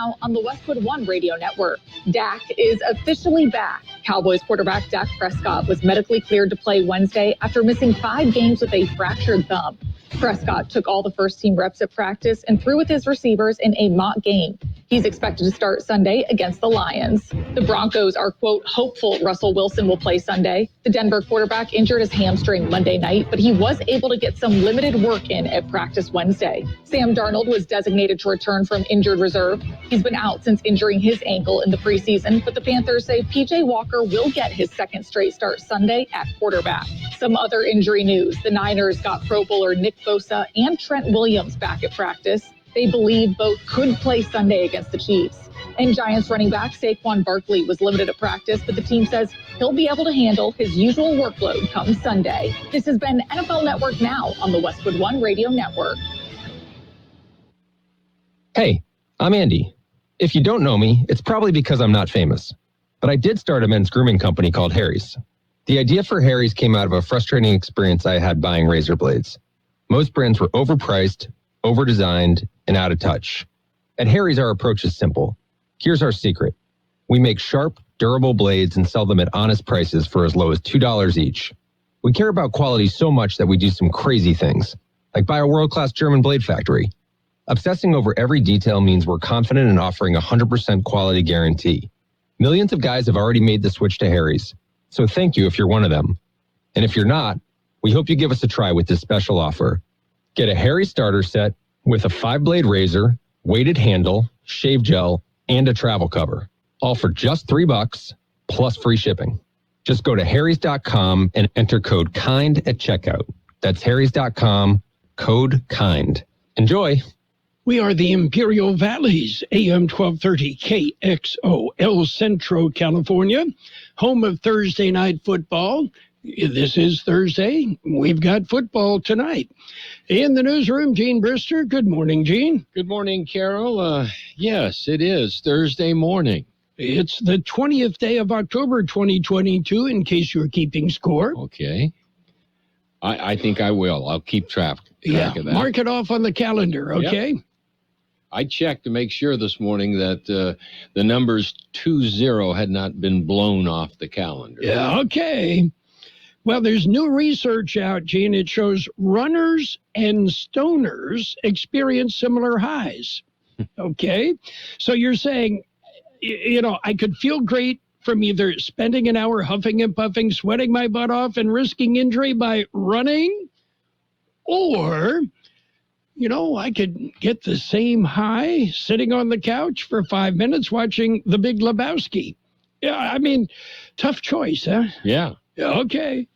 now on the Westwood One Radio Network. Dak is officially back. Cowboys quarterback Dak Prescott was medically cleared to play Wednesday after missing 5 games with a fractured thumb. Prescott took all the first-team reps at practice and threw with his receivers in a mock game. He's expected to start Sunday against the Lions. The Broncos are, quote, hopeful Russell Wilson will play Sunday. The Denver quarterback injured his hamstring Monday night, but he was able to get some limited work in at practice Wednesday. Sam Darnold was designated to return from injured reserve. He's been out since injuring his ankle in the preseason, but the Panthers say P.J. Walker will get his second straight start Sunday at quarterback. Some other injury news. The Niners got Pro Bowler Nick Bosa and Trent Williams back at practice. They believe both could play Sunday against the Chiefs. And Giants running back Saquon Barkley was limited at practice, but the team says he'll be able to handle his usual workload come Sunday. This has been NFL Network Now on the Westwood One Radio Network. Hey, I'm Andy. If you don't know me, it's probably because I'm not famous. But I did start a men's grooming company called Harry's. The idea for Harry's came out of a frustrating experience I had buying razor blades. Most brands were overpriced, over-designed, and out of touch. At Harry's, our approach is simple. Here's our secret. We make sharp, durable blades and sell them at honest prices for as low as $2 each. We care about quality so much that we do some crazy things, like buy a world-class German blade factory. Obsessing over every detail means we're confident in offering a 100% quality guarantee. Millions of guys have already made the switch to Harry's, so thank you if you're one of them. And if you're not, we hope you give us a try with this special offer. Get a Harry starter set with a 5-blade razor, weighted handle, shave gel, and a travel cover. All for just $3 plus free shipping. Just go to harrys.com and enter code KIND at checkout. That's harrys.com, code KIND. Enjoy. We are the Imperial Valleys, AM 1230 KXO, El Centro, California, home of Thursday night football. This is Thursday. We've got football tonight. In the newsroom, Gene Brister. Good morning, Gene. Good morning, Carroll. Yes, it is Thursday morning. It's the 20th day of October 2022, in case you're keeping score. Okay. I think I will. I'll keep track of that. Mark it off on the calendar, okay? Yep. I checked to make sure this morning that the numbers 20 had not been blown off the calendar. Yeah, okay. Well, there's new research out, Gene. It shows runners and stoners experience similar highs. Okay? So you're saying, I could feel great from either spending an hour huffing and puffing, sweating my butt off, and risking injury by running, or, I could get the same high sitting on the couch for 5 minutes watching The Big Lebowski. Yeah, I mean, tough choice, huh? Yeah. Okay.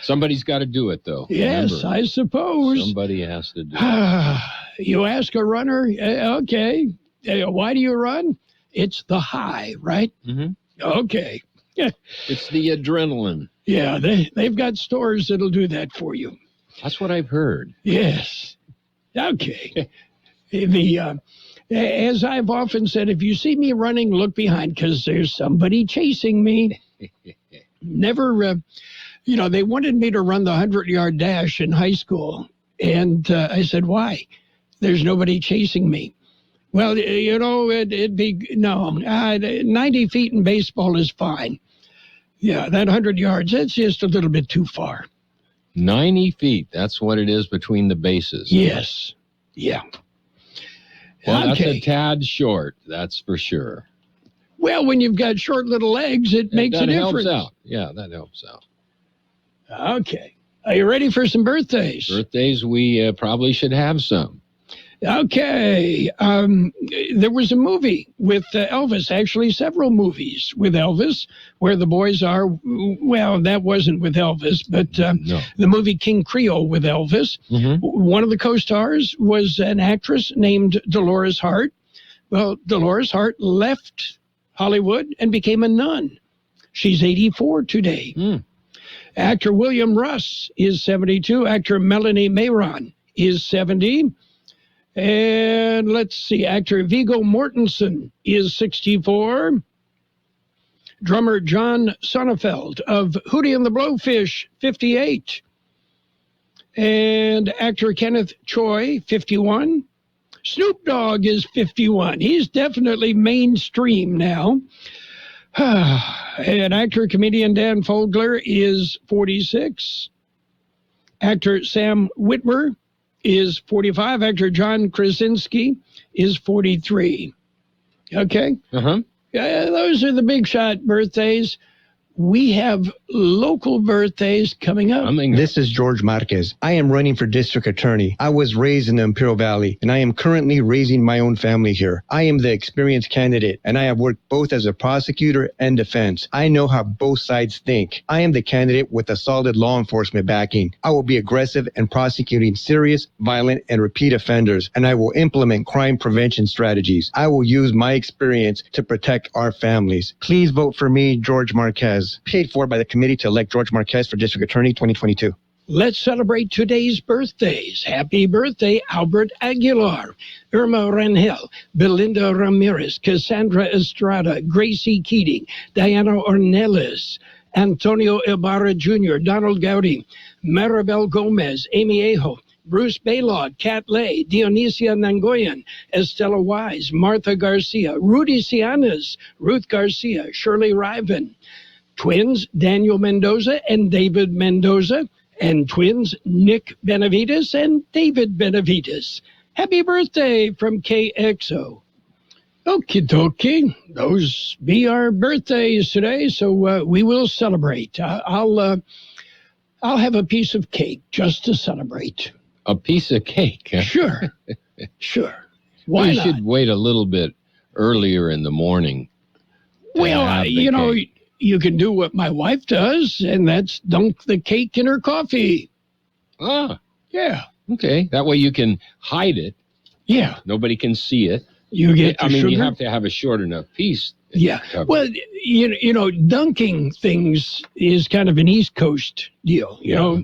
Somebody's got to do it, though. Yes, Remember, I suppose. Somebody has to do it. You ask a runner, okay, why do you run? It's the high, right? Mm-hmm. Okay. It's the adrenaline. Yeah, they've got stores that'll do that for you. That's what I've heard. Yes. Okay. As I've often said, if you see me running, look behind, because there's somebody chasing me. Never, they wanted me to run the 100-yard dash in high school. And I said, why? There's nobody chasing me. Well, it'd be, 90 feet in baseball is fine. Yeah, that 100 yards, that's just a little bit too far. 90 feet, that's what it is between the bases. Yes. Yeah. Well, that's a tad short, that's for sure. Well, when you've got short little legs, it makes a difference. That helps out. Yeah, that helps out. Okay. Are you ready for some birthdays? Birthdays, we probably should have some. Okay. There was a movie with Elvis, actually several movies with Elvis, where the boys are, well, that wasn't with Elvis, but the movie King Creole with Elvis. Mm-hmm. One of the co-stars was an actress named Dolores Hart. Well, Dolores Hart left Hollywood and became a nun. She's 84 today. Mm. Actor William Russ is 72. Actor Melanie Mayron is 70. And let's see, actor Viggo Mortensen is 64. Drummer John Sonnenfeld of Hootie and the Blowfish, 58. And actor Kenneth Choi, 51. Snoop Dogg is 51. He's definitely mainstream now. And actor-comedian Dan Fogler is 46. Actor Sam Witwer is 45. Actor John Krasinski is 43. Okay? Those are the big shot birthdays. We have local birthdays coming up. This is George Marquez. I am running for district attorney. I was raised in the Imperial Valley, and I am currently raising my own family here. I am the experienced candidate, and I have worked both as a prosecutor and defense. I know how both sides think. I am the candidate with a solid law enforcement backing. I will be aggressive in prosecuting serious, violent, and repeat offenders, and I will implement crime prevention strategies. I will use my experience to protect our families. Please vote for me, George Marquez. Paid for by the committee to elect George Marquez for District Attorney 2022. Let's celebrate today's birthdays. Happy birthday, Albert Aguilar, Irma Rangel, Belinda Ramirez, Cassandra Estrada, Gracie Keating, Diana Ornelas, Antonio Ibarra Jr., Donald Gowdy, Maribel Gomez, Amy Ajo, Bruce Baylod, Kat Lay, Dionisia Nangoyan, Estella Wise, Martha Garcia, Rudy Cianas, Ruth Garcia, Shirley Riven. Twins Daniel Mendoza and David Mendoza, and twins Nick Benavides and David Benavides. Happy birthday from Kxo. Okie dokie. Those be our birthdays today, so we will celebrate. I'll have a piece of cake just to celebrate. A piece of cake? Sure. Sure. Why we not? should wait a little bit earlier in the morning. Well, you can do what my wife does, and that's dunk the cake in her coffee. Ah. Yeah. Okay. That way you can hide it. Yeah. Nobody can see it. You get the sugar. You have to have a short enough piece. Yeah. Well, you know, dunking things is kind of an East Coast deal. You know,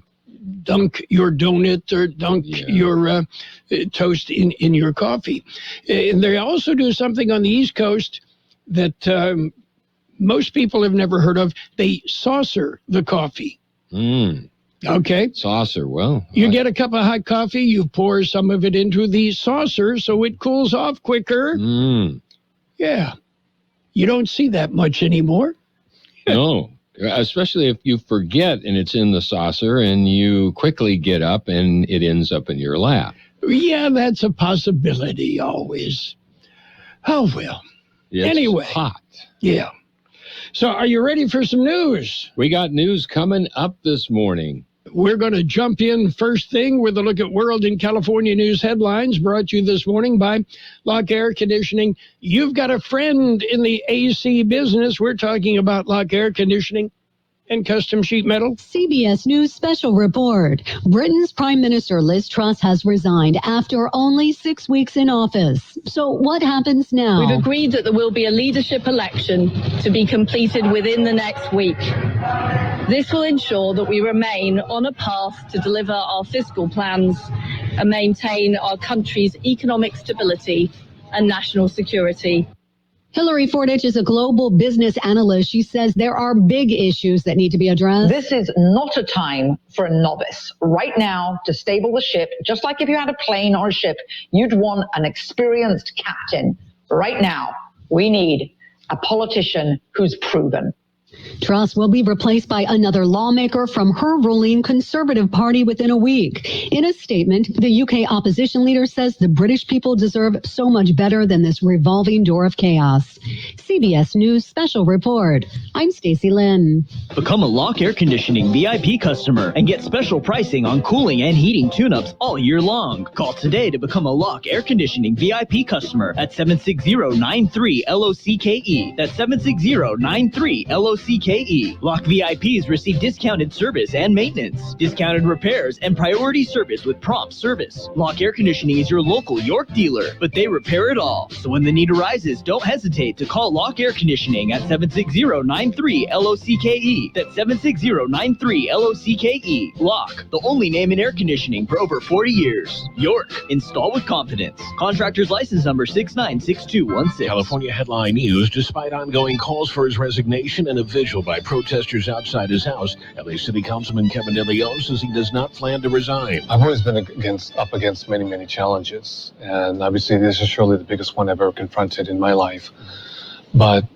dunk your donut or dunk your toast in your coffee. And they also do something on the East Coast that most people have never heard of. They saucer the coffee. Okay. Saucer, well. You get a cup of hot coffee, you pour some of it into the saucer so it cools off quicker. Yeah. You don't see that much anymore. No, especially if you forget and it's in the saucer and you quickly get up and it ends up in your lap. Yeah, that's a possibility always. Oh, well. Anyway. Hot. Yeah. So are you ready for some news? We got news coming up this morning. We're going to jump in first thing with a look at World and California news headlines brought to you this morning by Lock Air Conditioning. You've got a friend in the AC business. We're talking about Lock Air Conditioning and custom sheet metal. CBS News special report. Britain's Prime Minister Liz Truss has resigned after only 6 weeks in office. So what happens now? We've agreed that there will be a leadership election to be completed within the next week. This will ensure that we remain on a path to deliver our fiscal plans and maintain our country's economic stability and national security. Hillary Fordich is a global business analyst. She says there are big issues that need to be addressed. This is not a time for a novice. Right now, to stable the ship, just like if you had a plane or a ship, you'd want an experienced captain. Right now, we need a politician who's proven. Truss will be replaced by another lawmaker from her ruling Conservative Party within a week. In a statement, the UK opposition leader says the British people deserve so much better than this revolving door of chaos. CBS News special report. I'm Stacey Lynn. Become a Lock Air Conditioning VIP customer and get special pricing on cooling and heating tune-ups all year long. Call today to become a Lock Air Conditioning VIP customer at 760-93-LOCKE. That's 760-93-LOCKE. Lock VIPs receive discounted service and maintenance, discounted repairs, and priority service with prompt service. Lock Air Conditioning is your local York dealer, but they repair it all. So when the need arises, don't hesitate to call Lock Air Conditioning at 760-93-LOCKE. That's 760-93-LOCKE. Lock, the only name in air conditioning for over 40 years. York, install with confidence. Contractor's license number 696216. California headline news. Despite ongoing calls for his resignation and a vigil by protesters outside his house, LA City Councilman Kevin De Leon says he does not plan to resign. I've always been up against many challenges, and obviously this is surely the biggest one I've ever confronted in my life. But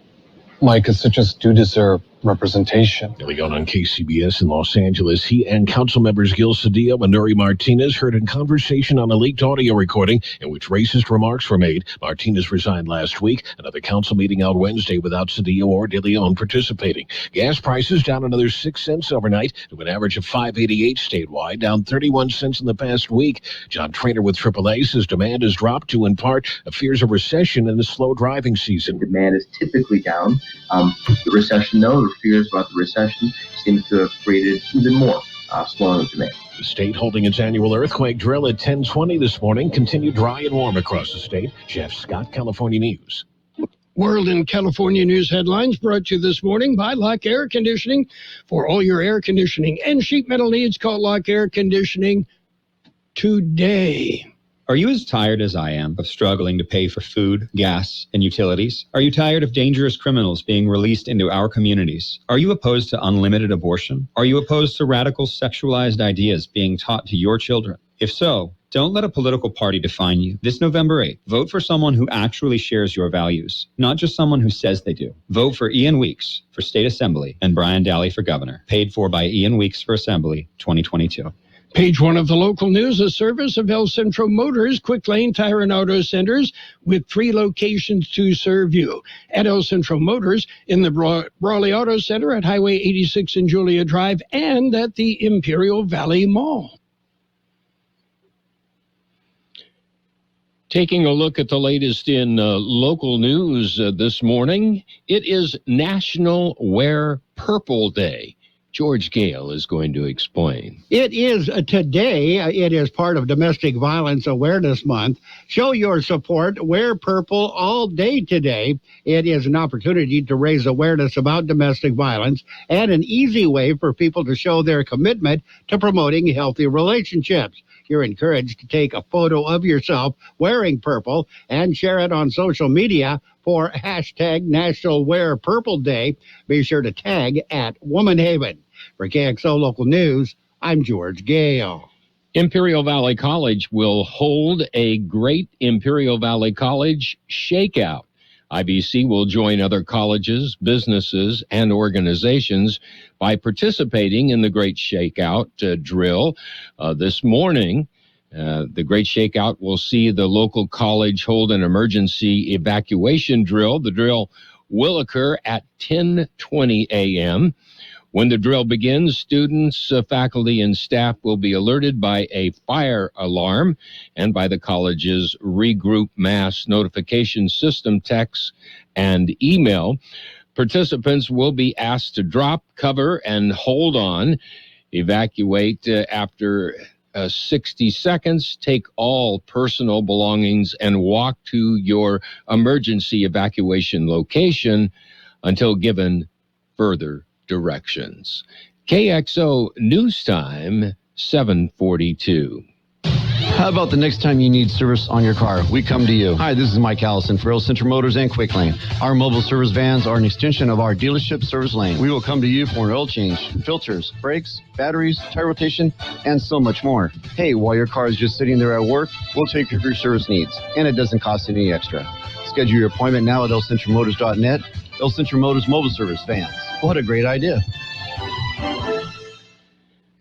my constituents do deserve representation. De Leon on KCBS in Los Angeles. He and council members Gil Cedillo and Nuri Martinez heard a conversation on a leaked audio recording in which racist remarks were made. Martinez resigned last week. Another council meeting out Wednesday without Cedillo or De Leon participating. Gas prices down another 6 cents overnight to an average of $5.88 statewide, down 31 cents in the past week. John Trainer with AAA says demand has dropped to, in part, fears of recession and a slow driving season. Demand is typically down. The recession, though, fears about the recession seems to have created even more slowing of demand. The state holding its annual earthquake drill at 10:20 this morning. Continued dry and warm across the state. Jeff Scott, California News. World and California news headlines brought to you this morning by Lock Air Conditioning. For all your air conditioning and sheet metal needs, call Lock Air Conditioning today. Are you as tired as I am of struggling to pay for food, gas, and utilities? Are you tired of dangerous criminals being released into our communities? Are you opposed to unlimited abortion? Are you opposed to radical sexualized ideas being taught to your children? If so, don't let a political party define you. This November 8th, vote for someone who actually shares your values, not just someone who says they do. Vote for Ian Weeks for State Assembly and Brian Daly for Governor. Paid for by Ian Weeks for Assembly 2022. Page one of the local news, a service of El Centro Motors, Quick Lane Tire and Auto Centers with 3 locations to serve you. At El Centro Motors, in the Brawley Auto Center at Highway 86 and Julia Drive, and at the Imperial Valley Mall. Taking a look at the latest in local news this morning, it is National Wear Purple Day. George Gale is going to explain. It is today. It is part of Domestic Violence Awareness Month. Show your support. Wear purple all day today. It is an opportunity to raise awareness about domestic violence and an easy way for people to show their commitment to promoting healthy relationships. You're encouraged to take a photo of yourself wearing purple and share it on social media for hashtag National Wear Purple Day. Be sure to tag at Womanhaven. For KXO Local News, I'm George Gale. Imperial Valley College will hold a Great Imperial Valley College Shakeout. IVC will join other colleges, businesses, and organizations by participating in the Great Shakeout drill. This morning, the Great Shakeout will see the local college hold an emergency evacuation drill. The drill will occur at 10:20 a.m. When the drill begins, students, faculty, and staff will be alerted by a fire alarm and by the college's regroup mass notification system, text, and email. Participants will be asked to drop, cover, and hold on. Evacuate after 60 seconds. Take all personal belongings and walk to your emergency evacuation location until given further directions. KXO News Time, 7:42. How about the next time you need service on your car? We come to you. Hi, this is Mike Allison for El Centro Motors and Quick Lane. Our mobile service vans are an extension of our dealership service lane. We will come to you for an oil change, filters, brakes, batteries, tire rotation, and so much more. Hey, while your car is just sitting there at work, we'll take care of your service needs, and it doesn't cost any extra. Schedule your appointment now at elcentromotors.net. El Centro Motors Mobile Service Vans. What a great idea.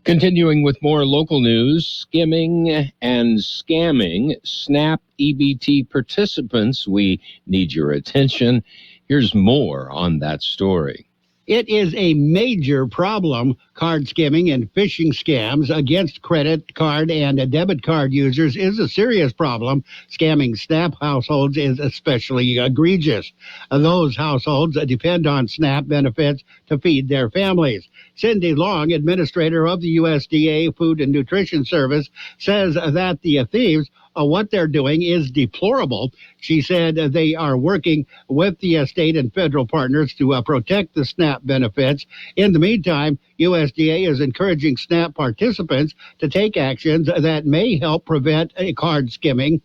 Continuing with more local news, skimming and scamming. SNAP EBT participants, we need your attention. Here's more on that story. It is a major problem. Card skimming and phishing scams against credit card and debit card users is a serious problem. Scamming SNAP households is especially egregious. Those households depend on SNAP benefits to feed their families. Cindy Long, administrator of the USDA Food and Nutrition Service, says that the thieves what they're doing is deplorable. She said they are working with the state and federal partners to protect the SNAP benefits. In the meantime, USDA is encouraging SNAP participants to take actions that may help prevent card skimming.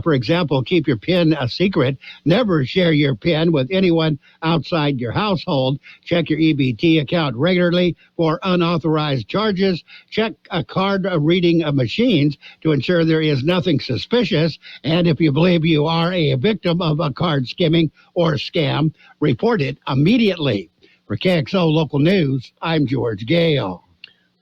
For example, keep your PIN a secret. Never share your PIN with anyone outside your household. Check your EBT account regularly for unauthorized charges. Check card reading machines to ensure there is nothing suspicious. And if you believe you are a victim of a card skimming or scam, report it immediately. For KXO Local News, I'm George Gale.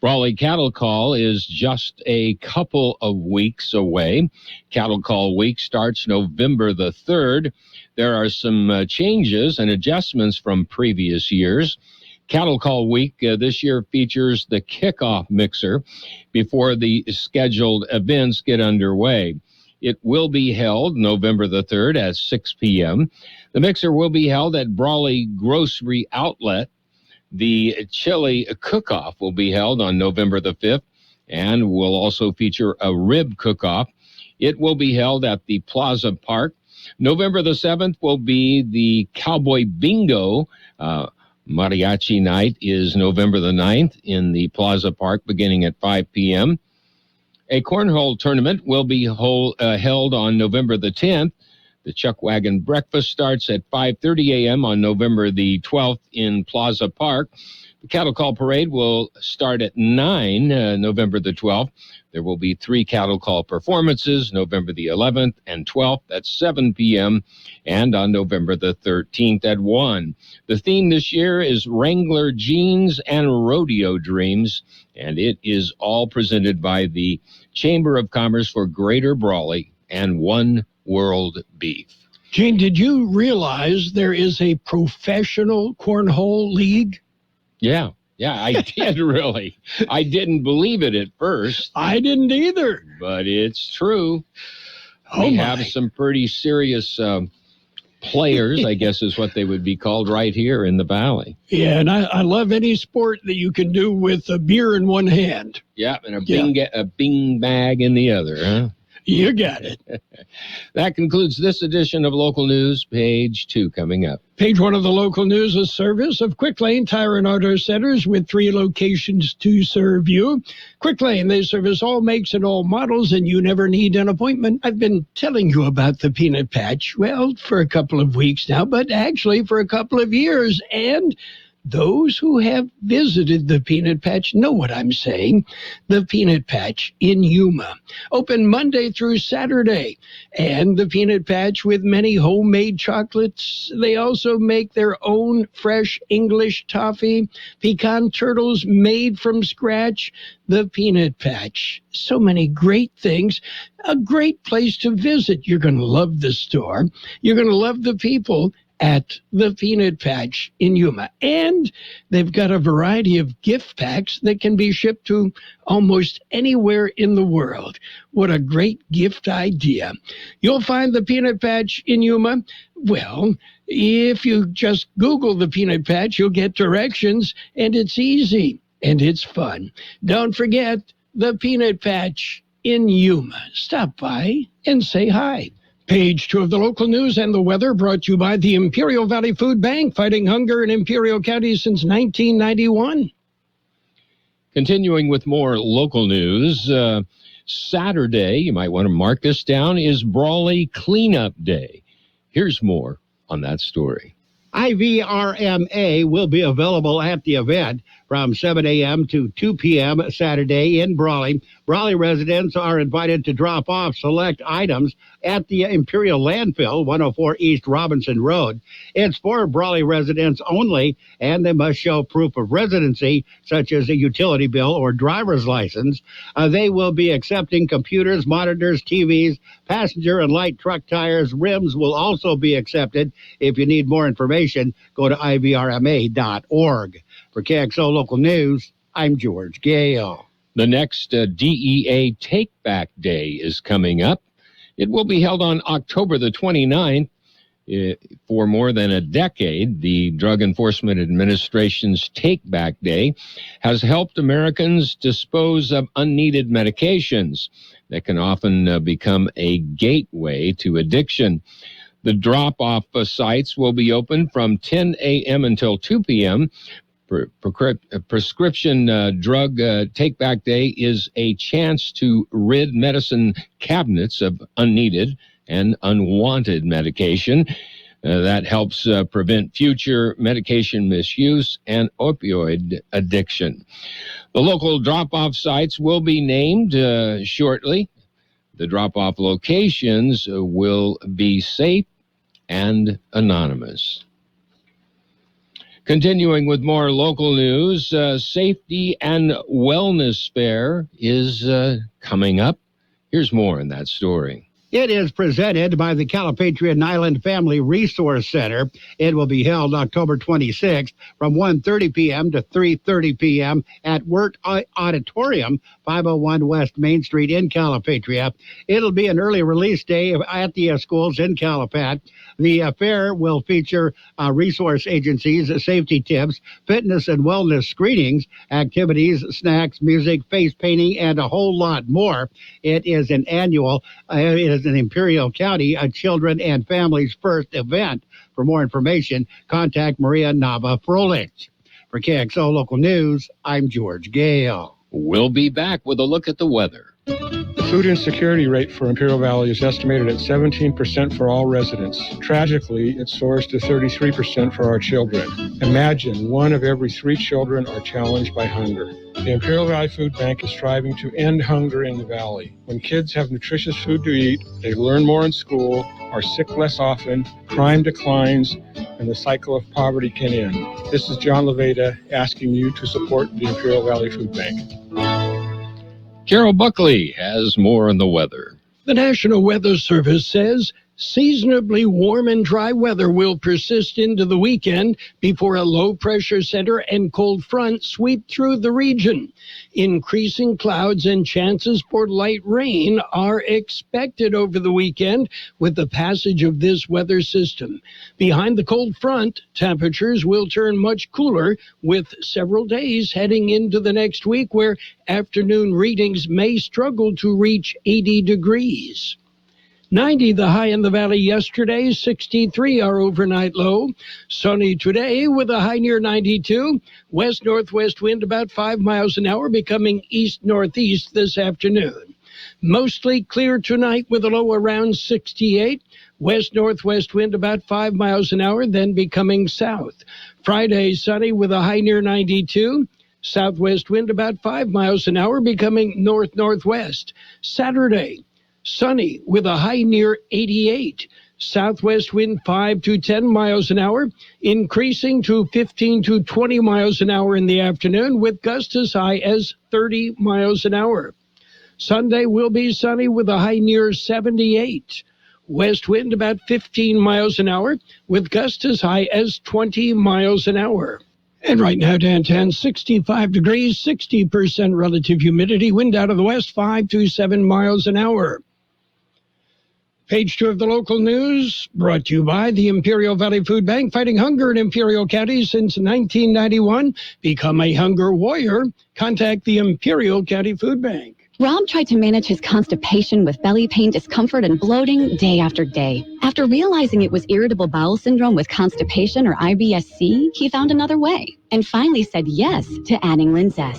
Brawley Cattle Call is just a couple of weeks away. Cattle Call Week starts November the 3rd. There are some changes and adjustments from previous years. Cattle Call Week this year features the kickoff mixer before the scheduled events get underway. It will be held November the 3rd at 6 p.m. The mixer will be held at Brawley Grocery Outlet. The chili cook-off will be held on November the 5th and will also feature a rib cook-off. It will be held at the Plaza Park. November the 7th will be the Cowboy Bingo. Mariachi Night is November the 9th in the Plaza Park beginning at 5 p.m. A cornhole tournament will be held on November the 10th. The Chuck Wagon Breakfast starts at 5:30 a.m. on November the 12th in Plaza Park. The Cattle Call Parade will start at 9 November the 12th. There will be 3 Cattle Call performances, November the 11th and 12th at 7 p.m. and on November the 13th at 1. The theme this year is Wrangler Jeans and Rodeo Dreams, and it is all presented by the Chamber of Commerce for Greater Brawley and One World Beef. Gene, did you realize there is a professional cornhole league? Yeah, I did really. I didn't believe it at first. I didn't either. But it's true. We have some pretty serious players, I guess is what they would be called right here in the Valley. Yeah, and I love any sport that you can do with a beer in one hand. Yeah, and a bing bag in the other, huh? You got it. That concludes this edition of Local News. Page 2 coming up. Page 1 of the Local News is service of Quick Lane Tire and Auto Centers with 3 locations to serve you. Quick Lane, they service all makes and all models, and you never need an appointment. I've been telling you about the Peanut Patch, well, for a couple of weeks now, but actually for a couple of years, and those who have visited the Peanut Patch know what I'm saying. The Peanut Patch in Yuma. Open Monday through Saturday. And the Peanut Patch with many homemade chocolates. They also make their own fresh English toffee. Pecan turtles made from scratch. The Peanut Patch. So many great things. A great place to visit. You're going to love the store. You're going to love the people at the Peanut Patch in Yuma. And they've got a variety of gift packs that can be shipped to almost anywhere in the world. What a great gift idea. You'll find the Peanut Patch in Yuma. Well, if you just Google the Peanut Patch, you'll get directions, and it's easy, and it's fun. Don't forget the Peanut Patch in Yuma. Stop by and say hi. Page 2 of the Local News and the weather brought to you by the Imperial Valley Food Bank, fighting hunger in Imperial County since 1991. Continuing with more local news, Saturday, you might want to mark this down, is Brawley Cleanup Day. Here's more on that story. IVRMA will be available at the event from 7 a.m. to 2 p.m. Saturday in Brawley. Brawley residents are invited to drop off select items at the Imperial Landfill, 104 East Robinson Road. It's for Brawley residents only, and they must show proof of residency, such as a utility bill or driver's license. They will be accepting computers, monitors, TVs, passenger and light truck tires. Rims will also be accepted. If you need more information, go to ivrma.org. For KXO Local News, I'm George Gale. The next DEA Take Back Day is coming up. It will be held on October the 29th. For more than a decade, the Drug Enforcement Administration's Take Back Day has helped Americans dispose of unneeded medications that can often become a gateway to addiction. The drop-off sites will be open from 10 a.m. until 2 p.m. Prescription drug take-back day is a chance to rid medicine cabinets of unneeded and unwanted medication. That helps prevent future medication misuse and opioid addiction. The local drop-off sites will be named shortly. The drop-off locations will be safe and anonymous. Continuing with more local news, Safety and Wellness Fair is coming up. Here's more in that story. It is presented by the Calipatria Island Family Resource Center. It will be held October 26th from 1:30 p.m. to 3:30 p.m. at Wirt Auditorium, 501 West Main Street in Calipatria. It'll be an early release day at the schools in Calipat. The fair will feature resource agencies, safety tips, fitness and wellness screenings, activities, snacks, music, face painting, and a whole lot more. It is an annual, it is an Imperial County Children and Families First event. For more information, contact Maria Nava Frolich. For KXO Local News, I'm George Gale. We'll be back with a look at the weather. The food insecurity rate for Imperial Valley is estimated at 17% for all residents. Tragically, it soars to 33% for our children. Imagine 1 of every 3 children are challenged by hunger. The Imperial Valley Food Bank is striving to end hunger in the valley. When kids have nutritious food to eat, they learn more in school, are sick less often, crime declines, and the cycle of poverty can end. This is John Leveda asking you to support the Imperial Valley Food Bank. Carroll Buckley has more on the weather. The National Weather Service says seasonably warm and dry weather will persist into the weekend before a low-pressure center and cold front sweep through the region. Increasing clouds and chances for light rain are expected over the weekend with the passage of this weather system. Behind the cold front, temperatures will turn much cooler with several days heading into the next week where afternoon readings may struggle to reach 80 degrees. 90 the high in the valley yesterday, 63 our overnight low. Sunny today with a high near 92. West-northwest wind about 5 miles an hour, becoming east-northeast this afternoon. Mostly clear tonight with a low around 68. West-northwest wind about 5 miles an hour, then becoming south. Friday sunny with a high near 92. Southwest wind about 5 miles an hour, becoming north-northwest. Saturday sunny with a high near 88. Southwest wind 5 to 10 miles an hour, increasing to 15 to 20 miles an hour in the afternoon with gusts as high as 30 miles an hour. Sunday will be sunny with a high near 78. West wind about 15 miles an hour with gusts as high as 20 miles an hour. And right now, downtown, 65 degrees, 60% relative humidity, wind out of the west 5 to 7 miles an hour. Page 2 of the local news, brought to you by the Imperial Valley Food Bank, fighting hunger in Imperial County since 1991. Become a hunger warrior. Contact the Imperial County Food Bank. Rob tried to manage his constipation with belly pain, discomfort, and bloating day after day. After realizing it was irritable bowel syndrome with constipation or IBS-C, he found another way and finally said yes to adding Linzess.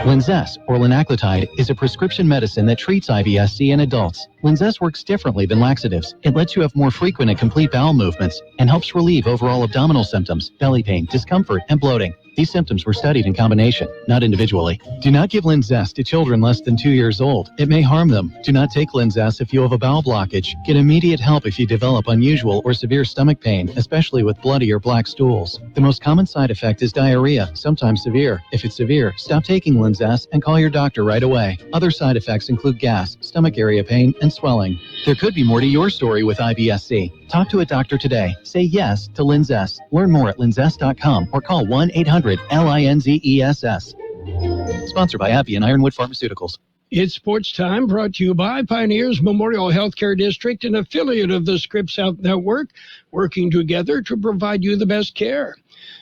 Linzess, or linaclotide, is a prescription medicine that treats IBS-C in adults. Linzess works differently than laxatives. It lets you have more frequent and complete bowel movements and helps relieve overall abdominal symptoms, belly pain, discomfort, and bloating. These symptoms were studied in combination, not individually. Do not give Linzess to children less than 2 years old. It may harm them. Do not take Linzess if you have a bowel blockage. Get immediate help if you develop unusual or severe stomach pain, especially with bloody or black stools. The most common side effect is diarrhea, sometimes severe. If it's severe, stop taking Linzess and call your doctor right away. Other side effects include gas, stomach area pain, and swelling. There could be more to your story with IBS-C. Talk to a doctor today. Say yes to Linzess. Learn more at linzess.com or call 1-800-LINZESS. Sponsored by AbbVie and Ironwood Pharmaceuticals. It's Sports Time, brought to you by Pioneers Memorial Healthcare District, an affiliate of the Scripps Health Network, working together to provide you the best care.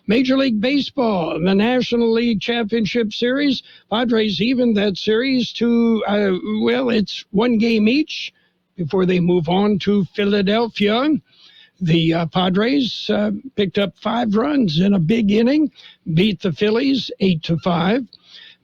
Major League Baseball, the National League Championship Series. Padres even that series to, it's one game each before they move on to Philadelphia. The Padres picked up 5 runs in a big inning, beat the Phillies 8-5.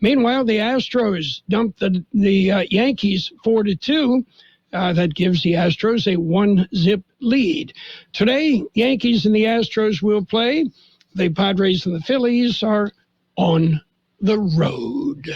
Meanwhile, the Astros dumped the Yankees 4-2. That gives the Astros a 1-zip lead. Today, Yankees and the Astros will play. The Padres and the Phillies are on the road.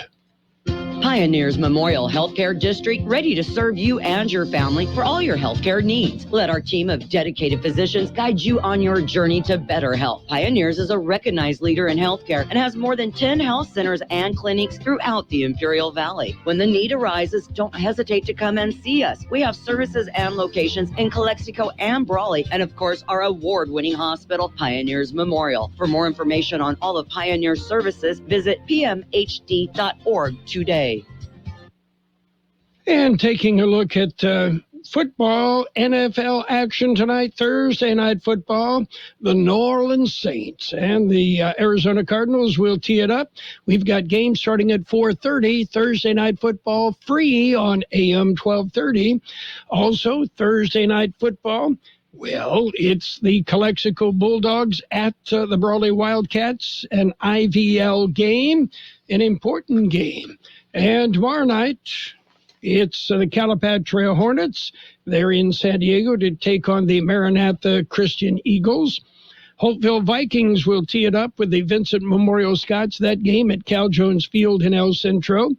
Pioneers Memorial Healthcare District, ready to serve you and your family for all your healthcare needs. Let our team of dedicated physicians guide you on your journey to better health. Pioneers is a recognized leader in healthcare and has more than 10 health centers and clinics throughout the Imperial Valley. When the need arises, don't hesitate to come and see us. We have services and locations in Calexico and Brawley, and of course, our award-winning hospital, Pioneers Memorial. For more information on all of Pioneer's services, visit pmhd.org today. And taking a look at football, NFL action tonight, Thursday night football, the New Orleans Saints and the Arizona Cardinals will tee it up. We've got games starting at 4:30, Thursday night football free on AM 1230. Also, Thursday night football, well, it's the Calexico Bulldogs at the Brawley Wildcats, an IVL game, an important game. And tomorrow night, it's the Calipat Trail Hornets. They're in San Diego to take on the Maranatha Christian Eagles. Holtville Vikings will tee it up with the Vincent Memorial Scots. That game at Cal Jones Field in El Centro.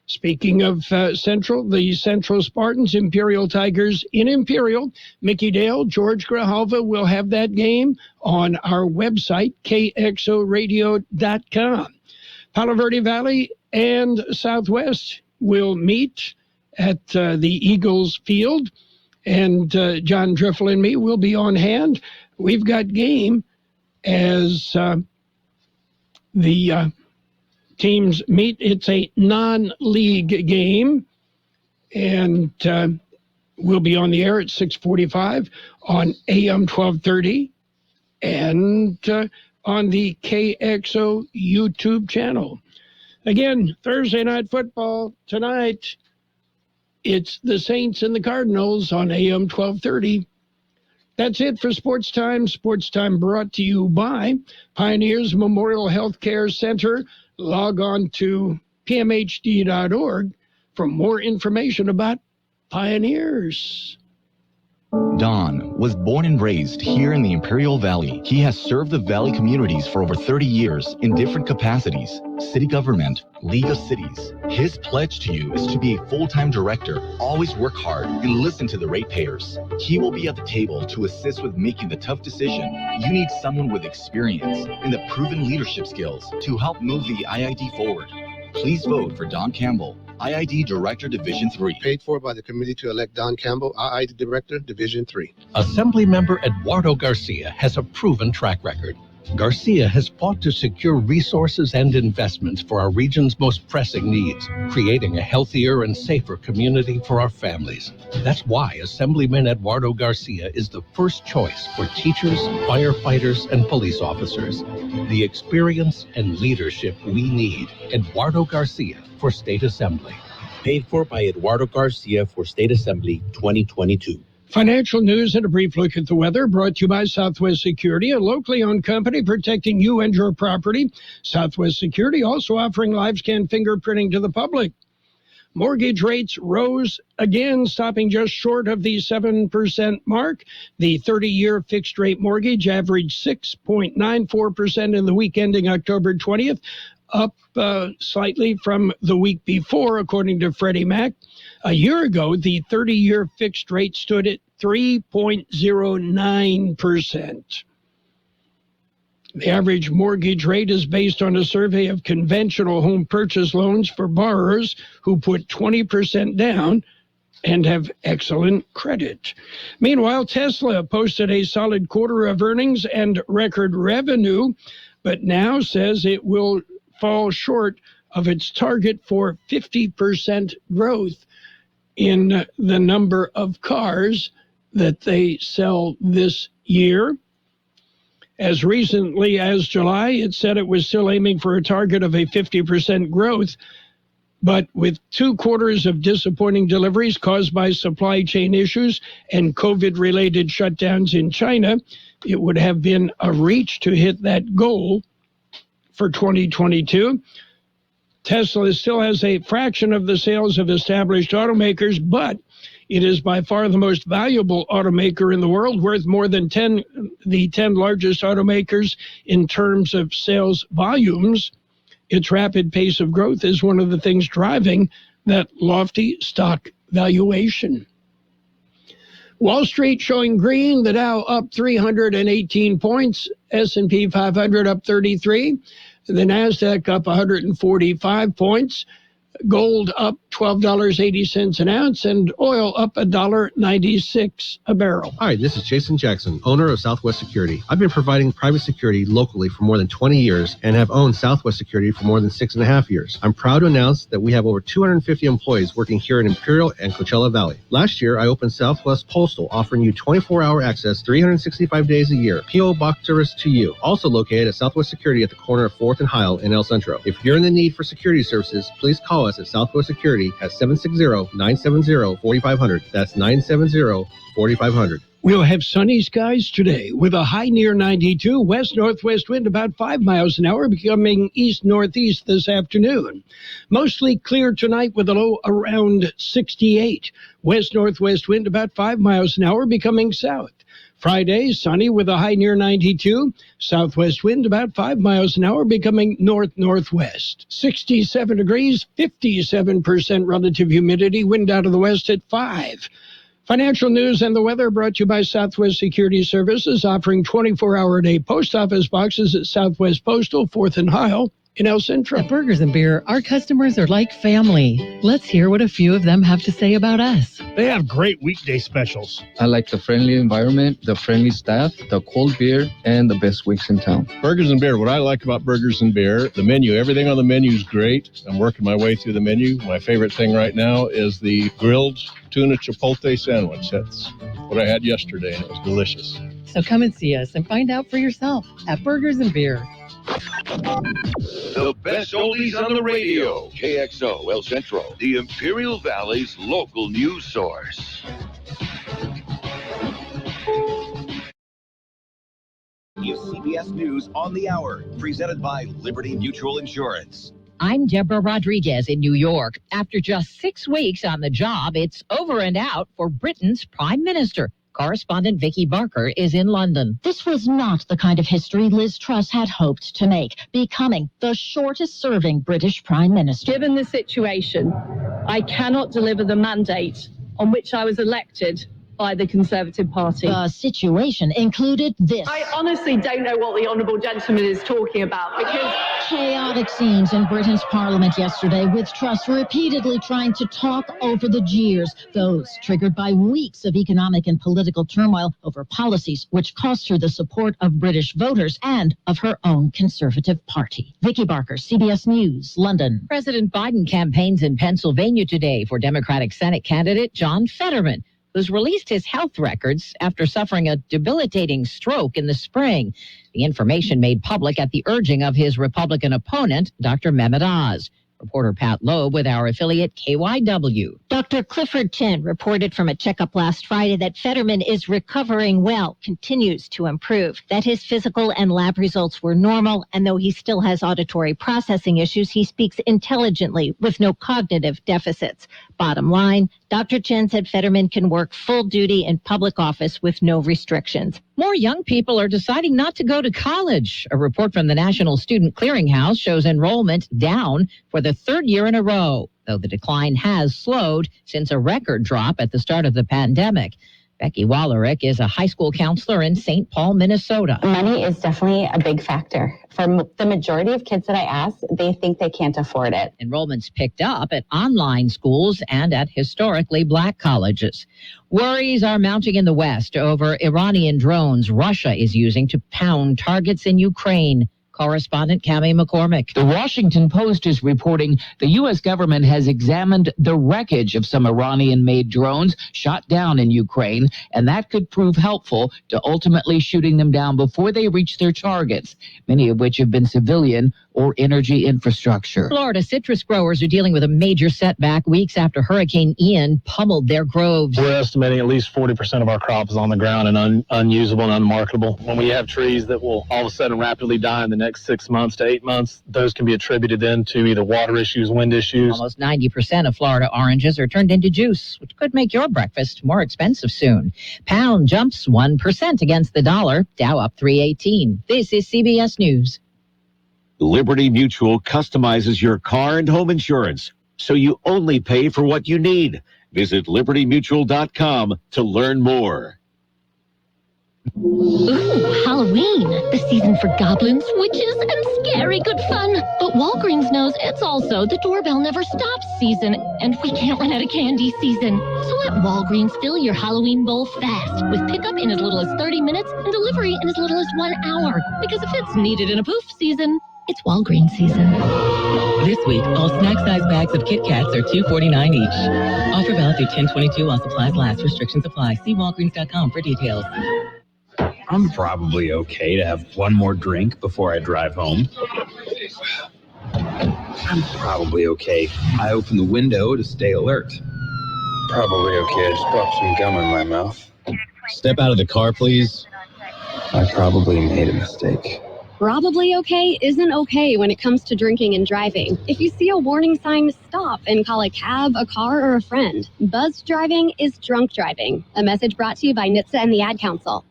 Speaking of Central, the Central Spartans, Imperial Tigers in Imperial. Mickey Dale, George Grijalva will have that game on our website, kxoradio.com. Palo Verde Valley and Southwest will meet at the Eagles Field, and John Driffel and me will be on hand. We've got game as the teams meet. It's a non-league game, and we'll be on the air at 6:45 on AM 1230 and on the KXO YouTube channel. Again, Thursday night football tonight. It's the Saints and the Cardinals on AM 1230. That's it for Sports Time. Sports Time brought to you by Pioneers Memorial Healthcare Center. Log on to pmhd.org for more information about Pioneers. Don was born and raised here in the Imperial Valley. He has served the Valley communities for over 30 years in different capacities: city government, League of Cities. His pledge to you is to be a full-time director, always work hard, and listen to the ratepayers. He will be at the table to assist with making the tough decision. You need someone with experience and the proven leadership skills to help move the IID forward. Please vote for Don Campbell, IID Director, Division 3. Paid for by the committee to elect Don Campbell, IID Director, Division 3. Assemblymember Eduardo Garcia has a proven track record. Garcia has fought to secure resources and investments for our region's most pressing needs, creating a healthier and safer community for our families. That's why Assemblyman Eduardo Garcia is the first choice for teachers, firefighters, and police officers. The experience and leadership we need. Eduardo Garcia for State Assembly. Paid for by Eduardo Garcia for State Assembly 2022. Financial news and a brief look at the weather brought to you by Southwest Security, a locally owned company protecting you and your property. Southwest Security also offering live scan fingerprinting to the public. Mortgage rates rose again, stopping just short of the 7% mark. The 30-year fixed rate mortgage averaged 6.94% in the week ending October 20th, up slightly from the week before, according to Freddie Mac. A year ago, the 30-year fixed rate stood at 3.09%. The average mortgage rate is based on a survey of conventional home purchase loans for borrowers who put 20% down and have excellent credit. Meanwhile, Tesla posted a solid quarter of earnings and record revenue, but now says it will fall short of its target for 50% growth in the number of cars that they sell this year. As recently as July, it said it was still aiming for a target of a 50% growth, But with 2 quarters of disappointing deliveries caused by supply chain issues and COVID-related shutdowns in China, it would have been a reach to hit that goal for 2022. Tesla still has a fraction of the sales of established automakers, but it is by far the most valuable automaker in the world, worth more than the 10 largest automakers in terms of sales volumes. Its rapid pace of growth is one of the things driving that lofty stock valuation. Wall Street showing green, the Dow up 318 points, S&P 500 up 33, the NASDAQ up 145 points, gold up $12.80 an ounce, and oil up $1.96 a barrel. Hi, this is Jason Jackson, owner of Southwest Security. I've been providing private security locally for more than 20 years and have owned Southwest Security for more than 6.5 years. I'm proud to announce that we have over 250 employees working here in Imperial and Coachella Valley. Last year, I opened Southwest Postal, offering you 24-hour access 365 days a year. P.O. Box service to you. Also located at Southwest Security at the corner of 4th and Heil in El Centro. If you're in the need for security services, please call us at Southwest Security at 760-970-4500. That's 970-4500. We'll have sunny skies today with a high near 92, west-northwest wind about 5 miles an hour, becoming east-northeast this afternoon. Mostly clear tonight with a low around 68, west-northwest wind about 5 miles an hour, becoming south. Friday, sunny with a high near 92, southwest wind about 5 miles an hour, becoming north-northwest. 67 degrees, 57% relative humidity, wind out of the west at 5. Financial news and the weather brought to you by Southwest Security Services, offering 24-hour-a-day post office boxes at Southwest Postal, 4th and Heil in El Centro. At Burgers and Beer, our customers are like family. Let's hear what a few of them have to say about us. They have great weekday specials. I like the friendly environment, the friendly staff, the cold beer, and the best wings in town. Burgers and Beer, what I like about Burgers and Beer, the menu, everything on the menu is great. I'm working my way through the menu. My favorite thing right now is the grilled tuna chipotle sandwich. That's what I had yesterday, and it was delicious. So come and see us and find out for yourself at Burgers and Beer. The best oldies on the radio. KXO El Centro, the Imperial Valley's local news source. CBS News on the Hour, presented by Liberty Mutual Insurance. I'm Deborah Rodriguez in New York. After just 6 weeks on the job, it's over and out for Britain's Prime Minister. Correspondent Vicky Barker is in London. This was not the kind of history Liz Truss had hoped to make, becoming the shortest-serving British Prime Minister. Given the situation, I cannot deliver the mandate on which I was elected by the Conservative Party. The situation included this. I honestly don't know what the Honourable Gentleman is talking about, because chaotic scenes in Britain's Parliament yesterday, with Truss repeatedly trying to talk over the jeers, those triggered by weeks of economic and political turmoil over policies which cost her the support of British voters and of her own Conservative Party. Vicky Barker, CBS News, London. President Biden campaigns in Pennsylvania today for Democratic Senate candidate John Fetterman, who's released his health records after suffering a debilitating stroke in the spring. The information made public at the urging of his Republican opponent, Dr. Mehmet Oz. Reporter Pat Loeb with our affiliate KYW. Dr. Clifford Chin reported from a checkup last Friday that Fetterman is recovering well, continues to improve, that his physical and lab results were normal, and though he still has auditory processing issues, he speaks intelligently with no cognitive deficits. Bottom line, Dr. Chin said Fetterman can work full duty in public office with no restrictions. More young people are deciding not to go to college. A report from the National Student Clearinghouse shows enrollment down for the third year in a row, though the decline has slowed since a record drop at the start of the pandemic. Becky Wallerick is a high school counselor in St. Paul, Minnesota. Money is definitely a big factor. For the majority of kids that I ask, they think they can't afford it. Enrollments picked up at online schools and at historically black colleges. Worries are mounting in the West over Iranian drones Russia is using to pound targets in Ukraine. Correspondent Cammie McCormick. The Washington Post is reporting the U.S. government has examined the wreckage of some Iranian-made drones shot down in Ukraine, and that could prove helpful to ultimately shooting them down before they reach their targets, many of which have been civilian or energy infrastructure. Florida citrus growers are dealing with a major setback weeks after Hurricane Ian pummeled their groves. We're estimating at least 40% of our crop is on the ground and unusable and unmarketable. When we have trees that will all of a sudden rapidly die in the next 6 months to 8 months, those can be attributed then to either water issues, wind issues. Almost 90% of Florida oranges are turned into juice, which could make your breakfast more expensive soon. Pound jumps 1% against the dollar, Dow up 318. This is CBS News. Liberty Mutual customizes your car and home insurance, so you only pay for what you need. Visit libertymutual.com to learn more. Ooh, Halloween, the season for goblins, witches, and scary good fun. But Walgreens knows it's also the doorbell never stops season, and we can't run out of candy season. So let Walgreens fill your Halloween bowl fast with pickup in as little as 30 minutes and delivery in as little as 1 hour. Because if it's needed in a poof season, it's Walgreens season. This week, all snack-size bags of Kit Kats are $2.49 each. Offer valid through 10/22 while supplies last. Restrictions apply. See Walgreens.com for details. I'm probably okay to have one more drink before I drive home. I'm probably okay. I open the window to stay alert. Probably okay. I just popped some gum in my mouth. Step out of the car, please. I probably made a mistake. Probably okay isn't okay when it comes to drinking and driving. If you see a warning sign, stop and call a cab, a car, or a friend. Buzzed driving is drunk driving. A message brought to you by NHTSA and the Ad Council.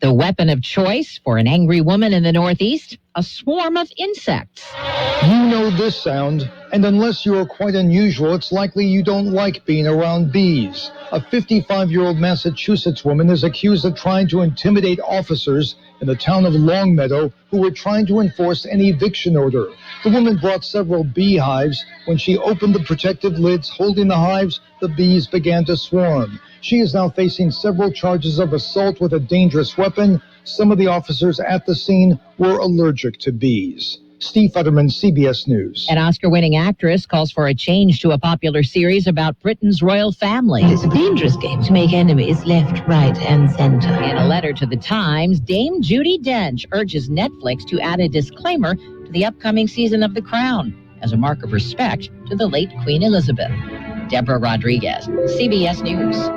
The weapon of choice for an angry woman in the Northeast, a swarm of insects. You know this sound, and unless you are quite unusual, it's likely you don't like being around bees. A 55-year-old Massachusetts woman is accused of trying to intimidate officers in the town of Longmeadow who were trying to enforce an eviction order. The woman brought several beehives. When she opened the protective lids holding the hives, the bees began to swarm. She is now facing several charges of assault with a dangerous weapon. Some of the officers at the scene were allergic to bees. Steve Futterman, CBS News. An Oscar-winning actress calls for a change to a popular series about Britain's royal family. It's a dangerous game to make enemies left, right, and center. In a letter to The Times, Dame Judi Dench urges Netflix to add a disclaimer to the upcoming season of The Crown as a mark of respect to the late Queen Elizabeth. Deborah Rodriguez, CBS News.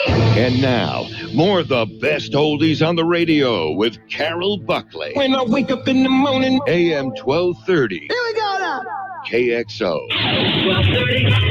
And now, more of the best oldies on the radio with Carroll Buckley. When I wake up in the morning, AM 1230. Here we go now. KXO. 1230.